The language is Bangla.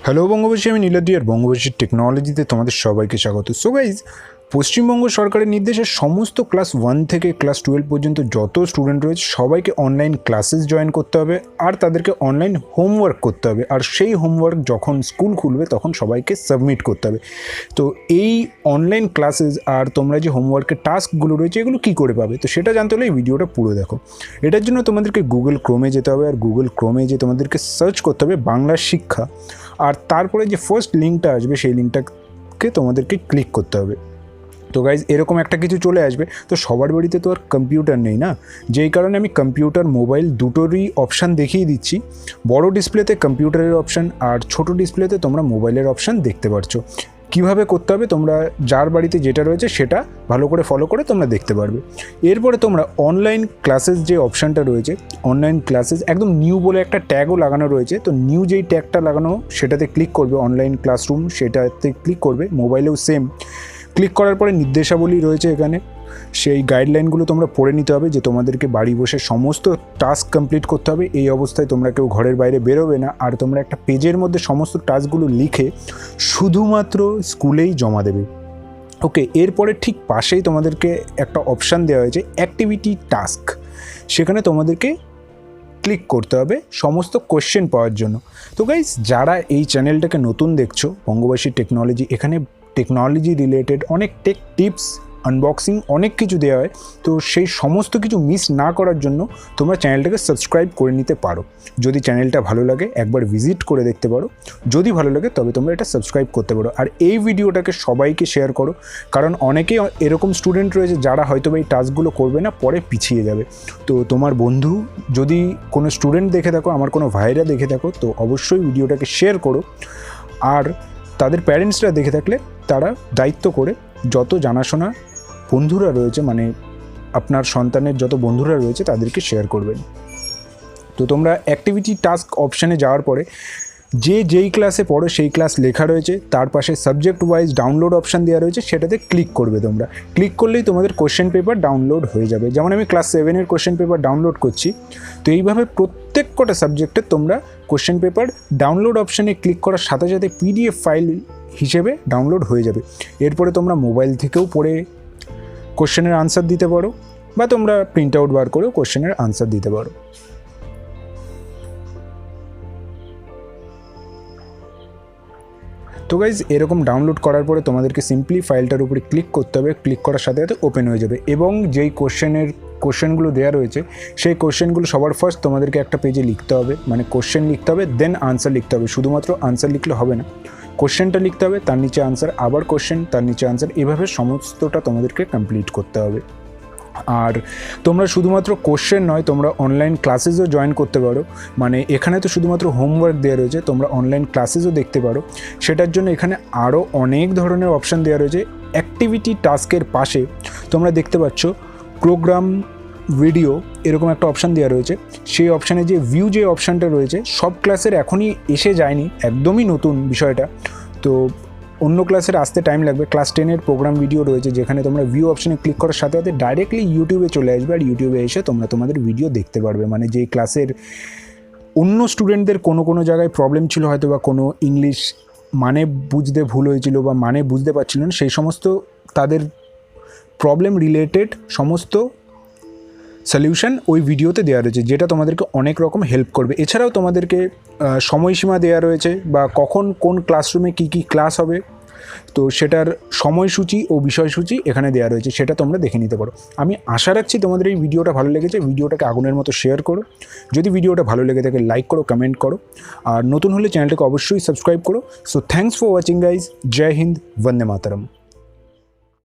হ্যালো বঙ্গবাসী, আমি নীলাদ্রি আর বঙ্গবাসীর টেকনোলজিতে তোমাদের সবাইকে স্বাগত। সো গাইজ, পশ্চিমবঙ্গ সরকারের নির্দেশে সমস্ত ক্লাস 1 থেকে ক্লাস 12 পর্যন্ত যত স্টুডেন্ট রয়েছে সবাইকে অনলাইন ক্লাসেস জয়েন করতে হবে আর তাদেরকে অনলাইন হোমওয়ার্ক করতে হবে। আর সেই হোমওয়ার্ক যখন স্কুল খুলবে তখন সবাইকে সাবমিট করতে হবে। তো এই অনলাইন ক্লাসেস আর তোমরা যে হোমওয়ার্কের টাস্কগুলো রয়েছে এগুলো কী করে পাবে, তো সেটা জানতে হলে এই ভিডিওটা পুরো দেখো। এটার জন্য তোমাদেরকে গুগল ক্রোমে যেতে হবে, আর গুগল ক্রোমে যে তোমাদেরকে সার্চ করতে হবে বাংলা শিক্ষা, আর তারপরে যে ফার্স্ট লিঙ্কটা আসবে সেই লিঙ্কটাকে তোমাদেরকে ক্লিক করতে হবে। তো গাইজ, এরকম একটা কিছু চলে আসবে। তো সবার বাড়িতে তো আর কম্পিউটার নেই না, যেই কারণে আমি কম্পিউটার মোবাইল দুটোরই অপশান দেখিয়ে দিচ্ছি। বড় ডিসপ্লেতে কম্পিউটারের অপশান আর ছোট ডিসপ্লেতে তোমরা মোবাইলের অপশান দেখতে পারছো। কিভাবে করতে হবে তোমরা যার বাড়িতে যেটা রয়েছে সেটা ভালো করে ফলো করে তোমরা দেখতে পারবে। এরপরে তোমরা অনলাইন ক্লাসেস যে অপশানটা রয়েছে, অনলাইন ক্লাসেস একদম নিউ বলে একটা ট্যাগও লাগানো রয়েছে। তো নিউ যেই ট্যাগটা লাগানো সেটাতে ক্লিক করবে, অনলাইন ক্লাসরুম সেটাতে ক্লিক করবে। মোবাইলেও সেম ক্লিক করার পরে নির্দেশাবলী রয়েছে এখানে, সেই গাইডলাইনগুলো তোমরা পড়ে নিতে হবে যে তোমাদেরকে বাড়ি বসে সমস্ত টাস্ক কমপ্লিট করতে হবে। এই অবস্থায় তোমরা কেউ ঘরের বাইরে বেরোবে না, আর তোমরা একটা পেজের মধ্যে সমস্ত টাস্কগুলো লিখে শুধুমাত্র স্কুলেই জমা দেবে। ওকে, এরপরে ঠিক পাশেই তোমাদেরকে একটা অপশান দেওয়া হয়েছে অ্যাক্টিভিটি টাস্ক, সেখানে তোমাদেরকে ক্লিক করতে হবে সমস্ত কোয়েশ্চেন পাওয়ার জন্য। তো গাইস, যারা এই চ্যানেলটাকে নতুন দেখছো, বঙ্গবাসী টেকনোলজি, এখানে টেকনোলজি রিলেটেড অনেক টেক টিপস, আনবক্সিং অনেক কিছু দেওয়া হয়। তো সেই সমস্ত কিছু মিস না করার জন্য তোমরা চ্যানেলটাকে সাবস্ক্রাইব করে নিতে পারো। যদি চ্যানেলটা ভালো লাগে একবার ভিজিট করে দেখতে পারো, যদি ভালো লাগে তবে তোমরা এটা সাবস্ক্রাইব করতে পারো। আর এই ভিডিওটাকে সবাইকে শেয়ার করো, কারণ অনেকেই এরকম স্টুডেন্ট রয়েছে যারা হয়তো এই টাস্কগুলো করবে না, পরে পিছিয়ে যাবে। তো তোমার বন্ধু যদি কোনো স্টুডেন্ট দেখে থাকো, আমার কোনো ভাইরা দেখে থাকো, তো অবশ্যই ভিডিওটাকে শেয়ার করো। আর তাদের প্যারেন্টসরা দেখে থাকলে তারা দায়িত্ব করে যত জানাশোনা বন্ধুরা রয়েছে, মানে আপনার সন্তানের যত বন্ধুরা রয়েছে তাদেরকে শেয়ার করবেন। তো তোমরা অ্যাক্টিভিটি টাস্ক অপশানে যাওয়ার পরে যেই ক্লাসে পড়ো সেই ক্লাস লেখা রয়েছে, তার পাশে সাবজেক্ট ওয়াইজ ডাউনলোড অপশান দেওয়া রয়েছে, সেটাতে ক্লিক করবে। তোমরা ক্লিক করলেই তোমাদের কোশ্চেন পেপার ডাউনলোড হয়ে যাবে। যেমন আমি ক্লাস 7-এর কোশ্চেন পেপার ডাউনলোড করছি। তো এইভাবে প্রত্যেক কটা সাবজেক্টে তোমরা কোশ্চেন পেপার ডাউনলোড অপশানে ক্লিক করার সাথে সাথে PDF ফাইল হিসেবে ডাউনলোড হয়ে যাবে। এরপরে তোমরা মোবাইল থেকেও পড়ে কোশ্চেনের আনসার দিতে পারো, বা তোমরা প্রিন্ট আউট বার করেও কোশ্চেনের আনসার দিতে পারো। তো গাইজ, এরকম ডাউনলোড করার পরে তোমাদেরকে সিম্পলি ফাইলটার উপরে ক্লিক করতে হবে। ক্লিক করার সাথে সাথে ওপেন হয়ে যাবে, এবং যেই কোশ্চেনগুলো দেওয়া রয়েছে সেই কোশ্চেনগুলো সবার ফার্স্ট তোমাদেরকে একটা পেজে লিখতে হবে, মানে কোশ্চেন লিখতে হবে, দেন আনসার লিখতে হবে। শুধুমাত্র আনসার লিখলে হবে না, কোশ্চেনটা লিখতে হবে, তার নিচে আনসার, আবার কোশ্চেন, তার নিচে আনসার, এভাবে সমস্তটা তোমাদেরকে কমপ্লিট করতে হবে। আর তোমরা শুধুমাত্র কোশ্চেন নয়, তোমরা অনলাইন ক্লাসেসও জয়েন করতে পারো। মানে এখানে তো শুধুমাত্র হোমওয়ার্ক দেওয়া রয়েছে, তোমরা অনলাইন ক্লাসেসও দেখতে পারো। সেটার জন্য এখানে আরও অনেক ধরনের অপশান দেওয়া রয়েছে। অ্যাক্টিভিটি টাস্কের পাশে তোমরা দেখতে পাচ্ছ প্রোগ্রাম ভিডিও, এরকম একটা অপশান দেওয়া রয়েছে। সেই অপশানে যে ভিউ যে অপশানটা রয়েছে, সব ক্লাসের এখনই এসে যায়নি, একদমই নতুন বিষয়টা। তো অন্য ক্লাসের আসতে টাইম লাগবে। ক্লাস 10-এর প্রোগ্রাম ভিডিও রয়েছে, যেখানে তোমরা ভিউ অপশানে ক্লিক করার সাথে সাথে ডাইরেক্টলি ইউটিউবে চলে আসবে, আর ইউটিউবে এসে তোমরা তোমাদের ভিডিও দেখতে পারবে। মানে যেই ক্লাসের অন্য স্টুডেন্টদের কোনো জায়গায় প্রবলেম ছিল, হয়তো বা কোনো ইংলিশ মানে বুঝতে ভুল হয়েছিল বা মানে বুঝতে পারছিল না, সেই সমস্ত তাদের প্রবলেম রিলেটেড সমস্ত সলিউশন ওই ভিডিওতে দেওয়া রয়েছে, যেটা তোমাদেরকে অনেক রকম হেল্প করবে। এছাড়াও তোমাদেরকে সময়সীমা দেওয়া রয়েছে, বা কখন কোন ক্লাসরুমে কী ক্লাস হবে, তো সেটার সময়সূচি ও বিষয়সূচি এখানে দেওয়া রয়েছে, সেটা তোমরা দেখে নিতে পারো। আমি আশা রাখছি তোমাদের এই ভিডিওটা ভালো লেগেছে। ভিডিওটাকে আগুনের মতো শেয়ার করো, যদি ভিডিওটা ভালো লেগে থাকে লাইক করো, কমেন্ট করো, আর নতুন হলে চ্যানেলটাকে অবশ্যই সাবস্ক্রাইব করো। So thanks for watching guys. জয় হিন্দ, বন্দে মাতরম।